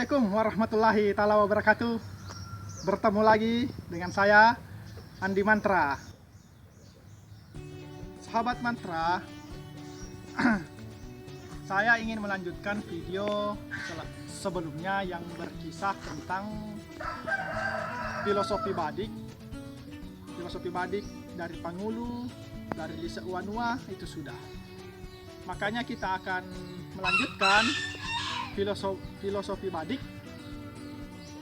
Assalamualaikum warahmatullahi taala wabarakatuh. Bertemu lagi dengan saya Andi Mantra. Sahabat Mantra, saya ingin melanjutkan video sebelumnya yang berkisah tentang filosofi badik dari Pangulu, dari Lise Uanua itu sudah. Makanya kita akan melanjutkan filosofi badik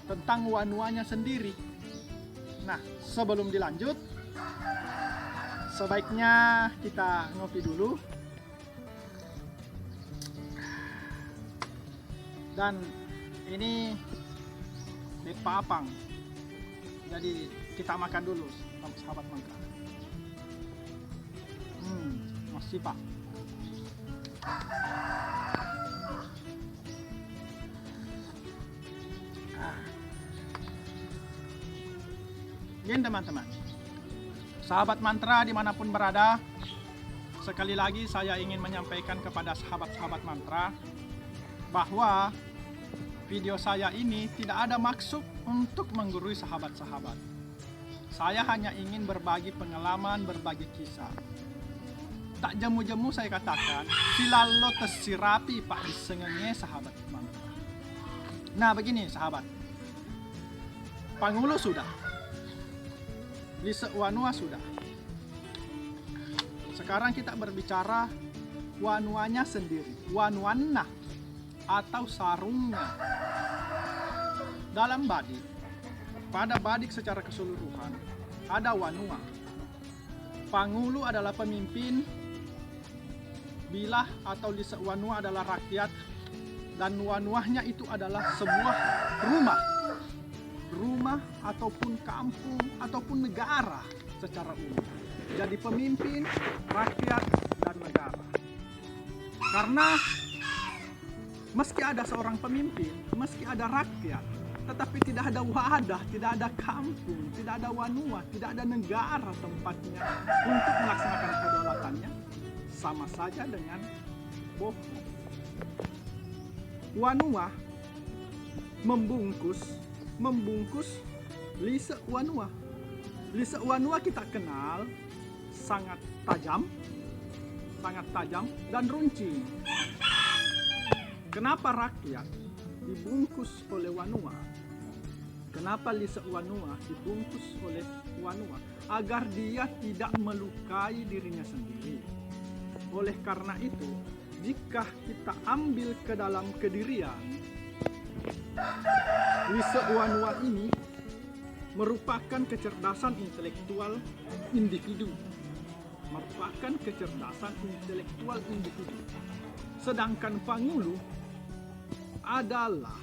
tentang Uanuanya sendiri. Nah, sebelum dilanjut, sebaiknya kita ngopi dulu. Dan ini Dek Papang. Jadi kita makan dulu, sahabat Mantra. Masih Pak. Gini teman-teman, sahabat Mantra dimanapun berada, sekali lagi saya ingin menyampaikan kepada sahabat-sahabat Mantra bahwa video saya ini tidak ada maksud untuk menggurui sahabat-sahabat. Saya hanya ingin berbagi pengalaman, berbagi kisah. Tak jemu-jemu saya katakan, silalo tersirapi pak disengenge sahabat Mantra. Nah begini sahabat, Pangulu sudah, Lise Uanua sudah. Sekarang kita berbicara Uanuanya sendiri, Uanuanna atau sarungnya. Dalam badik, pada badik secara keseluruhan ada Uanua. Pangulu adalah pemimpin, Bilah atau Lise Uanua adalah rakyat, dan Uanuanya itu adalah sebuah rumah ataupun kampung ataupun negara secara umum. Jadi pemimpin, rakyat, dan negara. Karena meski ada seorang pemimpin, meski ada rakyat, tetapi tidak ada wadah, tidak ada kampung, tidak ada Uanua, tidak ada negara tempatnya untuk melaksanakan kedaulatannya, sama saja dengan bohong. Uanua membungkus Lise Uanua. Lise Uanua kita kenal sangat tajam dan runcing. Kenapa rakyat dibungkus oleh Uanua? Kenapa Lise Uanua dibungkus oleh Uanua? Agar dia tidak melukai dirinya sendiri. Oleh karena itu, jika kita ambil ke dalam kedirian, Lise Uanua ini merupakan kecerdasan intelektual individu. Sedangkan Pangulu adalah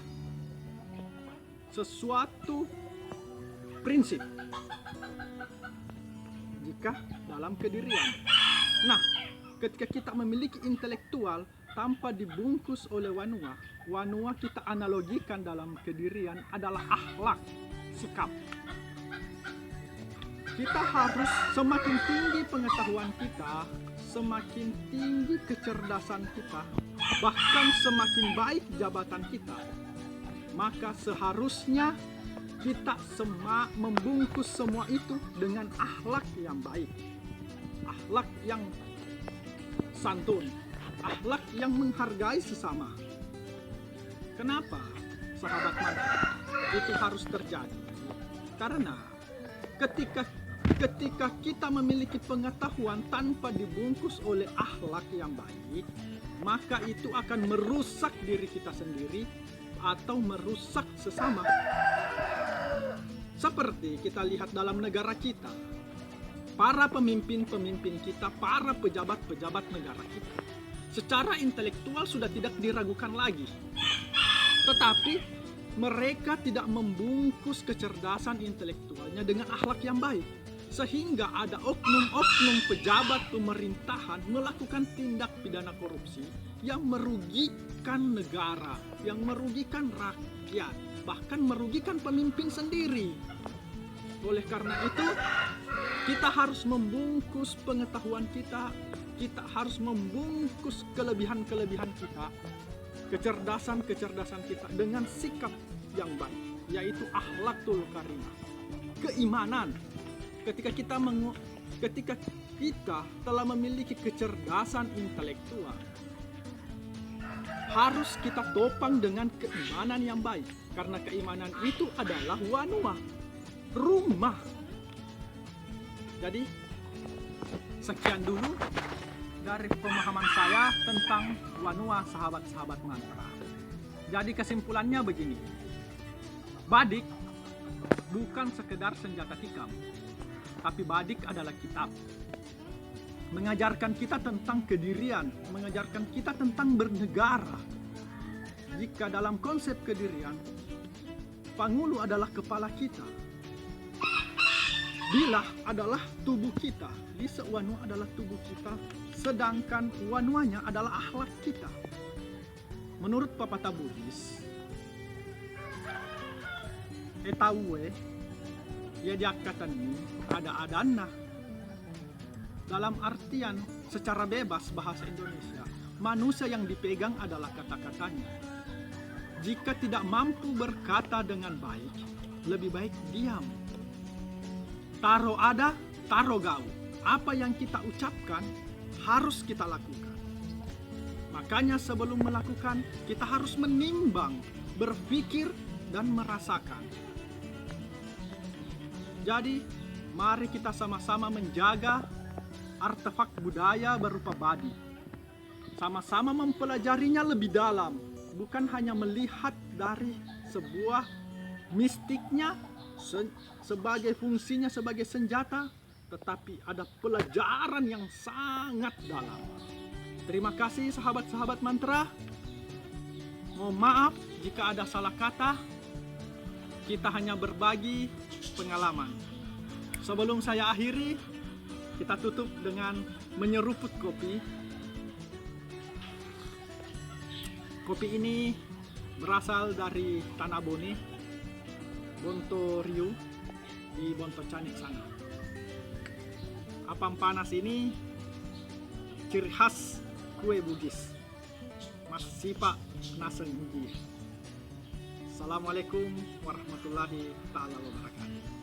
sesuatu prinsip jika dalam kedirian. Nah, ketika kita memiliki intelektual tanpa dibungkus oleh Uanua kita analogikan dalam kedirian adalah akhlak, sikap. Kita harus semakin tinggi pengetahuan kita, semakin tinggi kecerdasan kita, bahkan semakin baik jabatan kita, maka seharusnya kita membungkus semua itu dengan akhlak yang baik, akhlak yang santun, akhlak yang menghargai sesama. Kenapa sahabat Mantra itu harus terjadi? Karena ketika kita memiliki pengetahuan tanpa dibungkus oleh akhlak yang baik, maka itu akan merusak diri kita sendiri atau merusak sesama. Seperti kita lihat dalam negara kita, para pemimpin-pemimpin kita, para pejabat-pejabat negara kita, secara intelektual sudah tidak diragukan lagi. Tetapi mereka tidak membungkus kecerdasan intelektualnya dengan akhlak yang baik. Sehingga ada oknum-oknum pejabat pemerintahan melakukan tindak pidana korupsi yang merugikan negara, yang merugikan rakyat, bahkan merugikan pemimpin sendiri. Oleh karena itu, kita harus membungkus pengetahuan kita, kita harus membungkus kelebihan-kelebihan kita kecerdasan kita dengan sikap yang baik, yaitu akhlakul karimah, keimanan. Ketika kita telah memiliki kecerdasan intelektual, harus kita topang dengan keimanan yang baik, karena keimanan itu adalah wanua, rumah. Jadi sekian dulu dari pemahaman saya tentang wanua, sahabat-sahabat mantra. Jadi kesimpulannya begini, badik bukan sekedar senjata tikam, tapi badik adalah kitab. Mengajarkan kita tentang kedirian, mengajarkan kita tentang bernegara. Jika dalam konsep kedirian, Pangulu adalah kepala kita, Bilah adalah tubuh kita, Lisa Wanua adalah tubuh kita, sedangkan wanuanya adalah akhlak kita. Menurut pepatah Buddhis, etawe ya diakatan ini ada adana. Dalam artian secara bebas bahasa Indonesia, manusia yang dipegang adalah kata-katanya. Jika tidak mampu berkata dengan baik, lebih baik diam. Taro ada, taro gau. Apa yang kita ucapkan harus kita lakukan. Makanya sebelum melakukan, kita harus menimbang, berpikir, dan merasakan. Jadi, mari kita sama-sama menjaga artefak budaya berupa badik. Sama-sama mempelajarinya lebih dalam, bukan hanya melihat dari sebuah mistiknya sebagai fungsinya sebagai senjata, tetapi ada pelajaran yang sangat dalam. Terima kasih sahabat-sahabat mantra. Mohon maaf jika ada salah kata. Kita hanya berbagi pengalaman. Sebelum saya akhiri, kita tutup dengan menyeruput kopi. Kopi ini berasal dari Tanah Bone, Bonto Riu, di Bonto Canik sana. Apam panas ini ciri khas kue Bugis. Mas Sipa Naseng Muji. Assalamualaikum warahmatullahi taala wabarakatuh.